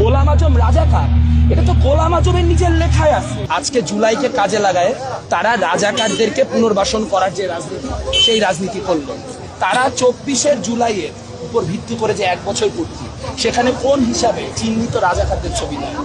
গোলাম আজম রাজাকার, এটা তো গোলাম আজমের নিজের লেখায় আছে। আজকে জুলাইকে কাজে লাগায় তারা রাজাকারদেরকে পুনর্বাসন করার যে রাজনীতি, সেই রাজনীতি করলো। তারা 24শে জুলাইয়ের উপর ভিত্তি করে যে 1 বছর পূর্তি, সেখানে কোন হিসাবে চিহ্নিত রাজাকারদের ছবি দেয়?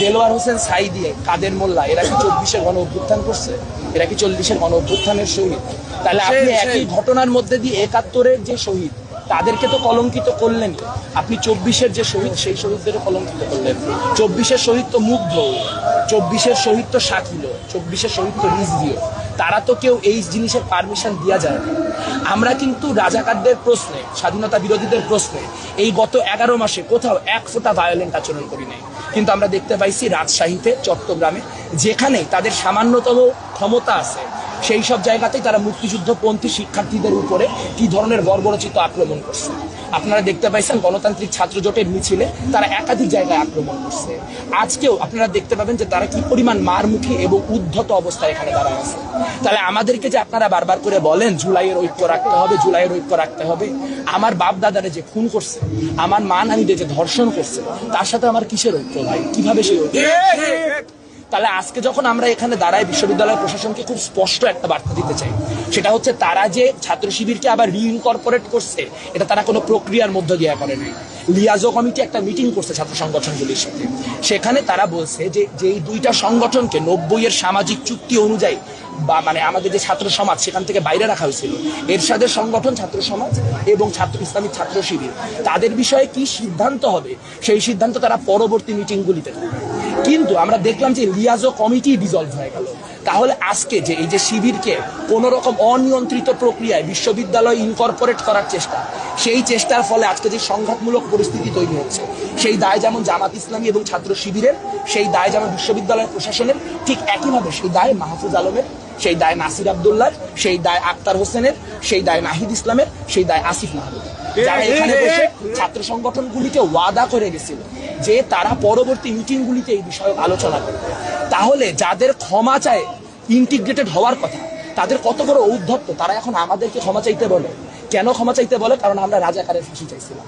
দেলোয়ার হোসেন সাইদি, কাদের মোল্লা, এরা কি 24শে গণ অভ্যুত্থান করছে? এরা কি 40শে গণ অভ্যুত্থানের শহীদ? তাহলে আপনি একই ঘটনার মধ্যে দিয়ে 71-এর যে শহীদ তাদেরকে তো কলঙ্কিত করলেন, আপনি 24শে যে শহীদ সেই শহীদদেরও কলঙ্কিত করলেন। 24শে শহীদ তো মুগ্ধ, 24শে শহীদ তো শাকিল, 24শে শহীদ তো রিজভিও, তারা তো কেউ এই জিনিসের পারমিশন দেওয়া যায় না। আমরা কিন্তু রাজাকারদের প্রশ্নে, স্বাধীনতা বিরোধীদের প্রশ্নে এই গত 11 মাসে কোথাও 1 ফোঁটা ভায়োলেন্ট আচরণ করি নাই, কিন্তু আমরা দেখতে পাইছি রাজশাহীতে, চট্টগ্রামে, যেখানে তাদের সামান্যতম ক্ষমতা আছে সেই সব জায়গাতেই তারা মুক্তিযুদ্ধপন্থী শিক্ষার্থীদের উপরে কি ধরনের বর্বরচিত আক্রমণ করছে। আপনারা দেখতে পাইছেন গণতান্ত্রিক ছাত্র জোটের মিছিলে তারা একাধিক জায়গায় আক্রমণ করছে। আজকেও আপনারা দেখতে পাবেন যে তারা কি পরিমাণ মারমুখী এবং উদ্ধত অবস্থায় এখানে দাঁড়ায় আছে। তাহলে আমাদেরকে যে আপনারা বারবার করে বলেন জুলাইয়ের ঐক্য রাখতে হবে, জুলাইয়ের ঐক্য রাখতে হবে, আমার বাপ দাদারে যে খুন করছে, আমার মা নানীদের যে ধর্ষণ করছে, তার সাথে আমার কিসের ঐক্য ভাই? কিভাবে সেই ঐক্য? তাহলে আজকে যখন আমরা এখানে দাঁড়াই, বিশ্ববিদ্যালয় প্রশাসনকে খুব স্পষ্ট একটা বার্তা দিতে চাই, সেটা হচ্ছে তারা যে ছাত্র শিবিরকে আবার রিইনকর্পোরেট করছে, এটা তারা কোনো প্রক্রিয়ার মধ্য দিয়ে করে নাই। লিয়াজো কমিটি একটা মিটিং করছে ছাত্র সংগঠনগুলির সাথে, সেখানে তারা বলছে যে যেই 2টা সংগঠনকে 90-এর সামাজিক চুক্তি অনুযায়ী বা মানে আমাদের যে ছাত্র সমাজ সেখান থেকে বাইরে রাখা হয়েছিল, এরশাদের সংগঠন ছাত্র সমাজ এবং ইসলামিক ছাত্র শিবির, তাদের বিষয়ে কি সিদ্ধান্ত হবে সেই সিদ্ধান্ত তারা পরবর্তী মিটিংগুলিতে করবে। কিন্তু আমরা দেখলাম যে লিয়াজো কমিটি ডিজলভ হয়ে গেল। তাহলে আজকে যে এই যে শিবিরকে কোনো রকম অনিয়ন্ত্রিত প্রক্রিয়ায় বিশ্ববিদ্যালয় ইনকর্পোরেট করার চেষ্টা, সেই চেষ্টার ফলে আজকে যে সংঘাতমূলক পরিস্থিতি তৈরি হচ্ছে, সেই দায় যেমন জামাত ইসলামী এবং ছাত্র শিবিরের, সেই দায় যেমন বিশ্ববিদ্যালয় প্রশাসনের, ঠিক একইভাবে সেই দায় মাহফুজ আলমের, সেই দায় নাসির আব্দুল্লাহ, সেই দায় আক্তার হোসেনের, সেই দায় নাহিদ ইসলামের, সেই দায় আসিফ মাহমুদ, যারা এখানে বসে ছাত্র সংগঠনগুলিকে ওয়াদা করে গেছিল যে তারা পরবর্তী মিটিংগুলিতে এই বিষয়ে আলোচনা করবে। তাহলে যাদের ক্ষমা চায় ইন্টিগ্রেটেড হওয়ার কথা, তাদের কত বড় ঔদ্ধত্য, তারা এখন আমাদেরকে ক্ষমা চাইতে বলে। কেন ক্ষমা চাইতে বলে? কারণ আমরা রাজাকারের ফাঁসি চাইছিলাম।